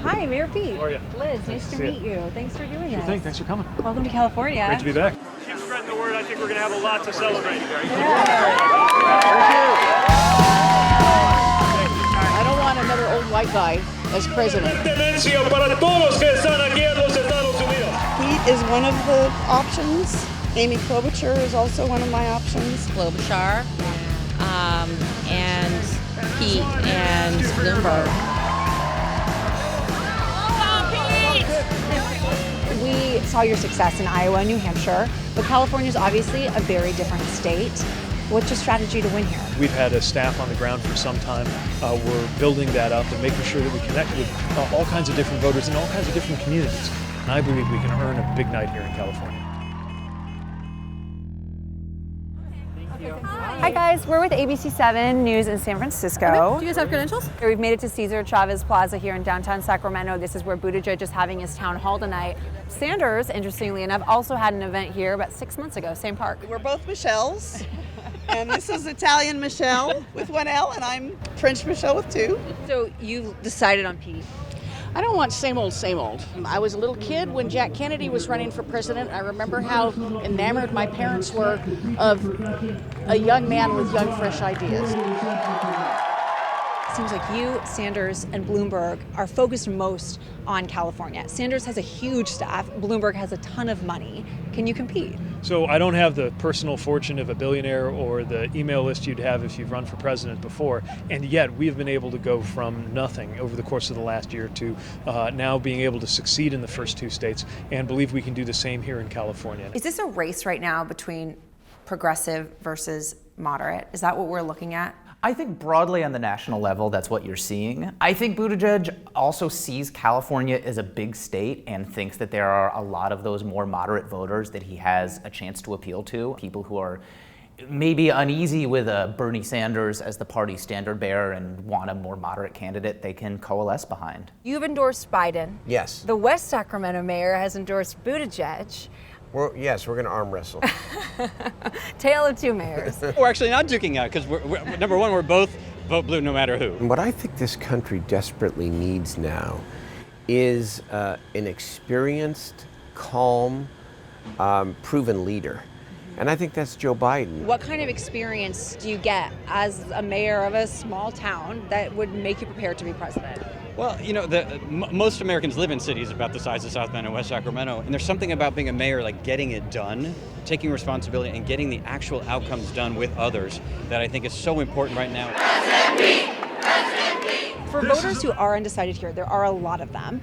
Hi, Mayor Pete. How are you? Liz, nice to meet you. Thanks for doing this. Thanks for coming. Welcome to California. Great to be back. Keep spreading the word. I think we're going to have a lot to celebrate. I don't want another old white guy as president. Pete is one of the options. Amy Klobuchar is also one of my options. Klobuchar, and Pete and Bloomberg. We saw your success in Iowa and New Hampshire, but California is obviously a very different state. What's your strategy to win here? We've had a staff on the ground for some time. We're building that up and making sure that we connect with all kinds of different voters in all kinds of different communities. And I believe we can earn a big night here in California. Hi guys, we're with ABC7 News in San Francisco. Do you guys have credentials? We've made it to Cesar Chavez Plaza here in downtown Sacramento. This is where Buttigieg is having his town hall tonight. Sanders, interestingly enough, also had an event here about 6 months ago, same park. We're both Michelles, and this is Italian Michelle with one L, and I'm French Michelle with two. So you decided on Pete. I don't want same old, same old. I was a little kid when Jack Kennedy was running for president. I remember how enamored my parents were of a young man with young, fresh ideas. Seems like you, Sanders, and Bloomberg are focused most on California. Sanders has a huge staff. Bloomberg has a ton of money. Can you compete? So I don't have the personal fortune of a billionaire or the email list you'd have if you've run for president before, and yet we have been able to go from nothing over the course of the last year to now being able to succeed in the first two states, and believe we can do the same here in California. Is this a race right now between progressive versus moderate? Is that what we're looking at? I think broadly on the national level, that's what you're seeing. I think Buttigieg also sees California as a big state and thinks that there are a lot of those more moderate voters that he has a chance to appeal to. People who are maybe uneasy with Bernie Sanders as the party standard bearer and want a more moderate candidate they can coalesce behind. You've endorsed Biden. Yes. The West Sacramento mayor has endorsed Buttigieg. Yes, we're going to arm wrestle. Tale of two mayors. We're actually not duking out because number one, we're both vote blue no matter who. What I think this country desperately needs now is an experienced, calm, proven leader. And I think that's Joe Biden. What kind of experience do you get as a mayor of a small town that would make you prepared to be president? Well, you know, most Americans live in cities about the size of South Bend and West Sacramento, and there's something about being a mayor, like getting it done, taking responsibility, and getting the actual outcomes done with others that I think is so important right now. For voters who are undecided here, there are a lot of them,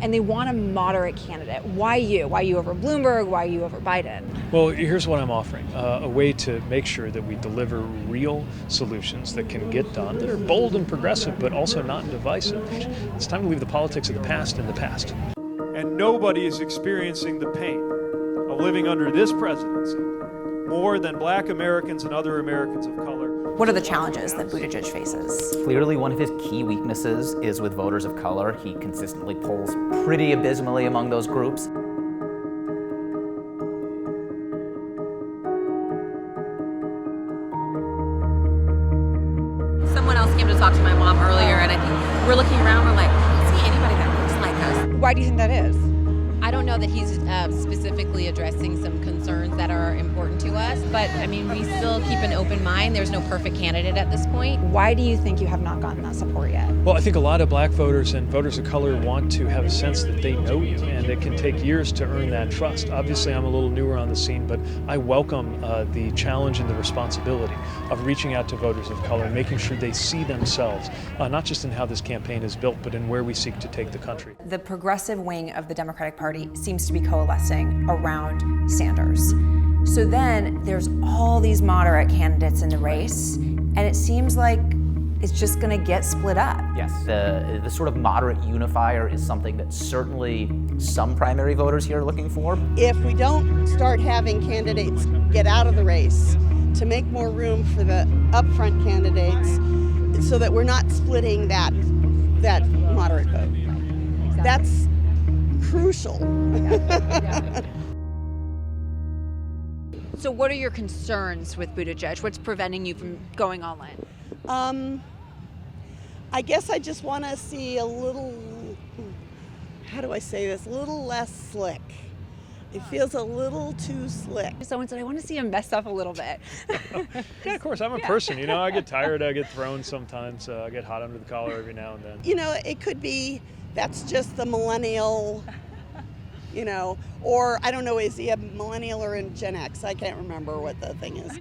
and they want a moderate candidate. Why you? Why you over Bloomberg? Why you over Biden? Well, here's what I'm offering, a way to make sure that we deliver real solutions that can get done, that are bold and progressive, but also not divisive. It's time to leave the politics of the past in the past. And nobody is experiencing the pain of living under this presidency more than Black Americans and other Americans of color. What are the challenges that Buttigieg faces? Clearly, one of his key weaknesses is with voters of color. He consistently polls pretty abysmally among those groups. Someone else came to talk to my mom earlier, and I think we're looking around, we're like, I don't see anybody that looks like us. Why do you think that is? I don't know that he's specifically addressing some concerns that are important to us, but I mean, we still keep an open mind. There's no perfect candidate at this point. Why do you think you have not gotten that support yet? Well, I think a lot of Black voters and voters of color want to have a sense that they know you, and it can take years to earn that trust. Obviously, I'm a little newer on the scene, but I welcome the challenge and the responsibility of reaching out to voters of color and making sure they see themselves, not just in how this campaign is built, but in where we seek to take the country. The progressive wing of the Democratic Party seems to be coalescing around Sanders. So then there's all these moderate candidates in the race, and it seems like it's just going to get split up. Yes, the sort of moderate unifier is something that certainly some primary voters here are looking for. If we don't start having candidates get out of the race to make more room for the upfront candidates so that we're not splitting that moderate vote, that's crucial. So what are your concerns with Buttigieg? What's preventing you from going all in? I guess I just want to see a little, how do I say this, a little less slick. It feels a little too slick. Someone said, I want to see him mess up a little bit. Yeah, of course, I'm a person, you know, I get tired, I get thrown sometimes, I get hot under the collar every now and then. You know, it could be that's just the millennial, you know, or I don't know, is he a millennial or in Gen X? I can't remember what the thing is.